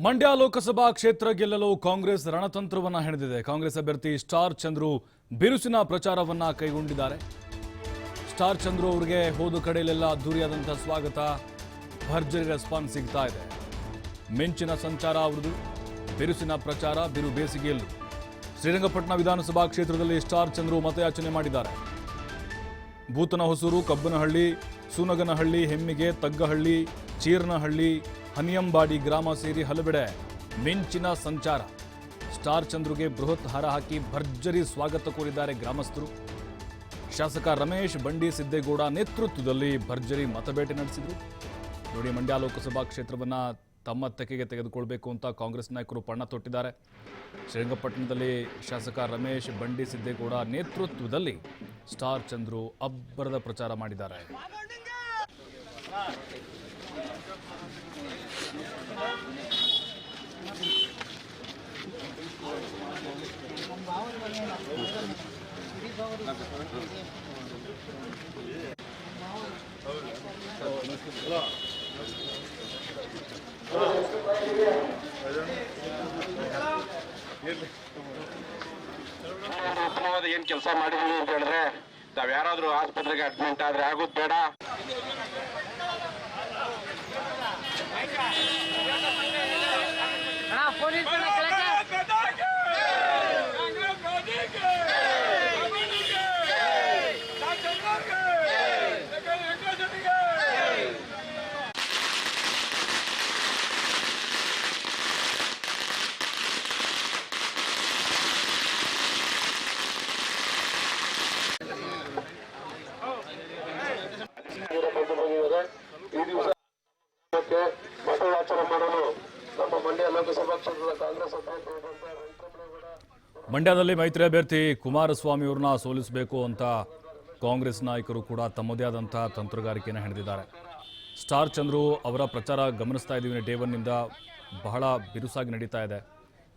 ಮಂಡ್ಯ ಲೋಕಸಭಾ ಕ್ಷೇತ್ರ ಗೆಲ್ಲಲು ಕಾಂಗ್ರೆಸ್ ರಣತಂತ್ರವನ್ನ ಹೆಣೆದಿದೆ. ಕಾಂಗ್ರೆಸ್ ಅಭ್ಯರ್ಥಿ ಸ್ಟಾರ್ ಚಂದ್ರು ಬಿರುಸಿನ ಪ್ರಚಾರವನ್ನ ಕೈಗೊಂಡಿದ್ದಾರೆ. ಸ್ಟಾರ್ ಚಂದ್ರು ಅವರಿಗೆ ಹೋದ ಕಡೆಯಲ್ಲೆಲ್ಲ ಅದ್ದೂರಿಯಾದಂತಹ ಸ್ವಾಗತ, ಭರ್ಜರಿ ರೆಸ್ಪಾನ್ಸ್ ಸಿಗ್ತಾ ಇದೆ. ಮಿಂಚಿನ ಸಂಚಾರ ಅವರದು, ಬಿರುಸಿನ ಪ್ರಚಾರ ಬಿರು ಬೇಸಿಗೆಯಲ್ಲೂ. ಶ್ರೀರಂಗಪಟ್ಟಣ ವಿಧಾನಸಭಾ ಕ್ಷೇತ್ರದಲ್ಲಿ ಸ್ಟಾರ್ ಚಂದ್ರು ಮತಯಾಚನೆ ಮಾಡಿದ್ದಾರೆ. ಭೂತನಹೊಸೂರು, ಕಬ್ಬನಹಳ್ಳಿ, ಸೂನಗನಹಳ್ಳಿ, ಹೆಮ್ಮಿಗೆ, ತಗ್ಗಹಳ್ಳಿ, ಚೀರ್ನಹಳ್ಳಿ, ಹನಿಯಂಬಾಡಿ ಗ್ರಾಮ ಸೇರಿ ಹಲವೆಡೆ ಮಿಂಚಿನ ಸಂಚಾರ. ಸ್ಟಾರ್ ಚಂದ್ರುಗೆ ಬೃಹತ್ ಹಾರ ಹಾಕಿ ಭರ್ಜರಿ ಸ್ವಾಗತ ಕೋರಿದ್ದಾರೆ ಗ್ರಾಮಸ್ಥರು. ಶಾಸಕ ರಮೇಶ್ ಬಂಡಿ ಸಿದ್ದೇಗೌಡ ನೇತೃತ್ವದಲ್ಲಿ ಭರ್ಜರಿ ಮತಬೇಟೆ ನಡೆಸಿದರು. ನೋಡಿ, ಮಂಡ್ಯ ಲೋಕಸಭಾ ಕ್ಷೇತ್ರವನ್ನು ತಮ್ಮ ತೆಕೆಗೆ ತೆಗೆದುಕೊಳ್ಬೇಕು ಅಂತ ಕಾಂಗ್ರೆಸ್ ನಾಯಕರು ಪಣ ತೊಟ್ಟಿದ್ದಾರೆ. ಶ್ರೀರಂಗಪಟ್ಟಣದಲ್ಲಿ ಶಾಸಕ ರಮೇಶ್ ಬಂಡಿ ಸಿದ್ದೇಗೌಡ ನೇತೃತ್ವದಲ್ಲಿ ಸ್ಟಾರ್ ಚಂದ್ರು ಅಬ್ಬರದ ಪ್ರಚಾರ ಮಾಡಿದ್ದಾರೆ. ಏನ್ ಕೆಲಸ ಮಾಡಿದೀವಿ ಅಂತ ಹೇಳಿದ್ರೆ, ನಾವ್ ಯಾರಾದ್ರೂ ಆಸ್ಪತ್ರೆಗೆ ಅಡ್ಮಿಟ್ ಆದ್ರೆ ಆಗೋದ್ ಬೇಡ. ಈ ದಿವಸ ಮತಯಾಚನೆ ಮಾಡಲು ನಮ್ಮ ಮಂಡ್ಯ ಲೋಕಸಭಾ ಕ್ಷೇತ್ರದ ಕಾಂಗ್ರೆಸ್ ಮಂಡ್ಯದಲ್ಲಿ ಮೈತ್ರಿ ಅಭ್ಯರ್ಥಿ ಕುಮಾರಸ್ವಾಮಿ ಅವರನ್ನ ಸೋಲಿಸಬೇಕು ಅಂತ ಕಾಂಗ್ರೆಸ್ ನಾಯಕರು ಕೂಡ ತಮ್ಮದೇ ಆದಂತಹ ತಂತ್ರಗಾರಿಕೆಯನ್ನು ಹೆಣೆದಿದ್ದಾರೆ. ಸ್ಟಾರ್ ಚಂದ್ರು ಅವರ ಪ್ರಚಾರ ಗಮನಿಸ್ತಾ ಇದ್ದೀವಿ. ಡೇ ಒನ್ನಿಂದ ಬಹಳ ಬಿರುಸಾಗಿ ನಡೀತಾ ಇದೆ.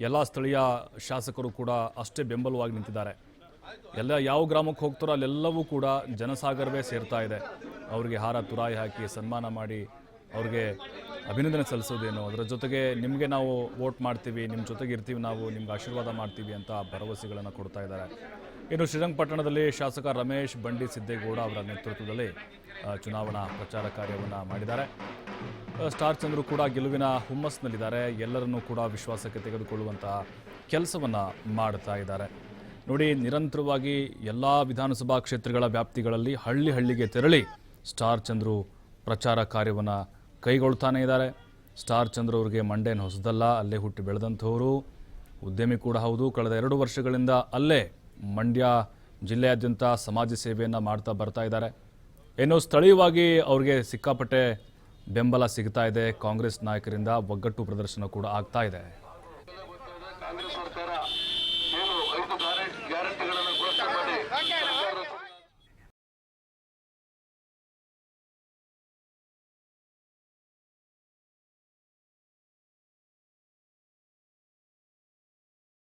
ಎಲ್ಲ ಸ್ಥಳೀಯ ಶಾಸಕರು ಕೂಡ ಅಷ್ಟೇ ಬೆಂಬಲವಾಗಿ ನಿಂತಿದ್ದಾರೆ. ಎಲ್ಲ ಯಾವ ಗ್ರಾಮಕ್ಕೆ ಹೋಗ್ತಾರೋ ಅಲ್ಲೆಲ್ಲವೂ ಕೂಡ ಜನಸಾಗರವೇ ಸೇರ್ತಾ ಇದೆ. ಅವರಿಗೆ ಹಾರ ತುರಾಯಿ ಹಾಕಿ ಸನ್ಮಾನ ಮಾಡಿ ಅವ್ರಿಗೆ ಅಭಿನಂದನೆ ಸಲ್ಲಿಸೋದೇನು, ಅದರ ಜೊತೆಗೆ ನಿಮಗೆ ನಾವು ವೋಟ್ ಮಾಡ್ತೀವಿ, ನಿಮ್ಮ ಜೊತೆಗೆ ಇರ್ತೀವಿ, ನಾವು ನಿಮ್ಗೆ ಆಶೀರ್ವಾದ ಮಾಡ್ತೀವಿ ಅಂತ ಭರವಸೆಗಳನ್ನು ಕೊಡ್ತಾ ಇದ್ದಾರೆ. ಇನ್ನು ಶ್ರೀರಂಗಪಟ್ಟಣದಲ್ಲಿ ಶಾಸಕ ರಮೇಶ್ ಬಂಡಿ ಸಿದ್ದೇಗೌಡ ಅವರ ನೇತೃತ್ವದಲ್ಲಿ ಚುನಾವಣಾ ಪ್ರಚಾರ ಕಾರ್ಯವನ್ನು ಮಾಡಿದ್ದಾರೆ. ಸ್ಟಾರ್ ಚಂದ್ರು ಕೂಡ ಗೆಲುವಿನ ಹುಮ್ಮಸ್ಸಿನಲ್ಲಿದ್ದಾರೆ. ಎಲ್ಲರನ್ನೂ ಕೂಡ ವಿಶ್ವಾಸಕ್ಕೆ ತೆಗೆದುಕೊಳ್ಳುವಂತಹ ಕೆಲಸವನ್ನು ಮಾಡ್ತಾ ಇದ್ದಾರೆ. ನೋಡಿ, ನಿರಂತರವಾಗಿ ಎಲ್ಲ ವಿಧಾನಸಭಾ ಕ್ಷೇತ್ರಗಳ ವ್ಯಾಪ್ತಿಗಳಲ್ಲಿ ಹಳ್ಳಿ ಹಳ್ಳಿಗೆ ತೆರಳಿ ಸ್ಟಾರ್ ಚಂದ್ರು ಪ್ರಚಾರ ಕಾರ್ಯವನ್ನು ಕೈಗೊಳ್ತಾನೆ ಇದ್ದಾರೆ. ಸ್ಟಾರ್ ಚಂದ್ರು ಅವರಿಗೆ ಮಂಡ್ಯನ ಹೊಸದಲ್ಲ, ಅಲ್ಲೇ ಹುಟ್ಟಿ ಬೆಳೆದಂಥವರು, ಉದ್ಯಮಿ ಕೂಡ ಹೌದು. ಕಳೆದ 2 ವರ್ಷಗಳಿಂದ ಅಲ್ಲೇ ಮಂಡ್ಯ ಜಿಲ್ಲೆಯಾದ್ಯಂತ ಸಮಾಜ ಸೇವೆಯನ್ನು ಮಾಡ್ತಾ ಬರ್ತಾ ಇದ್ದಾರೆ. ಇನ್ನು ಸ್ಥಳೀಯವಾಗಿ ಅವ್ರಿಗೆ ಸಿಕ್ಕಾಪಟ್ಟೆ ಬೆಂಬಲ ಸಿಗ್ತಾ ಇದೆ. ಕಾಂಗ್ರೆಸ್ ನಾಯಕರಿಂದ ಒಗ್ಗಟ್ಟು ಪ್ರದರ್ಶನ ಕೂಡ ಆಗ್ತಾ ಇದೆ. ಕಾಂಗ್ರೆಸ್ ಸರ್ಕಾರ ಏನು 5 ಗ್ಯಾರಂಟಿಗಳನ್ನು ಘೋಷಣೆ ಮಾಡಿ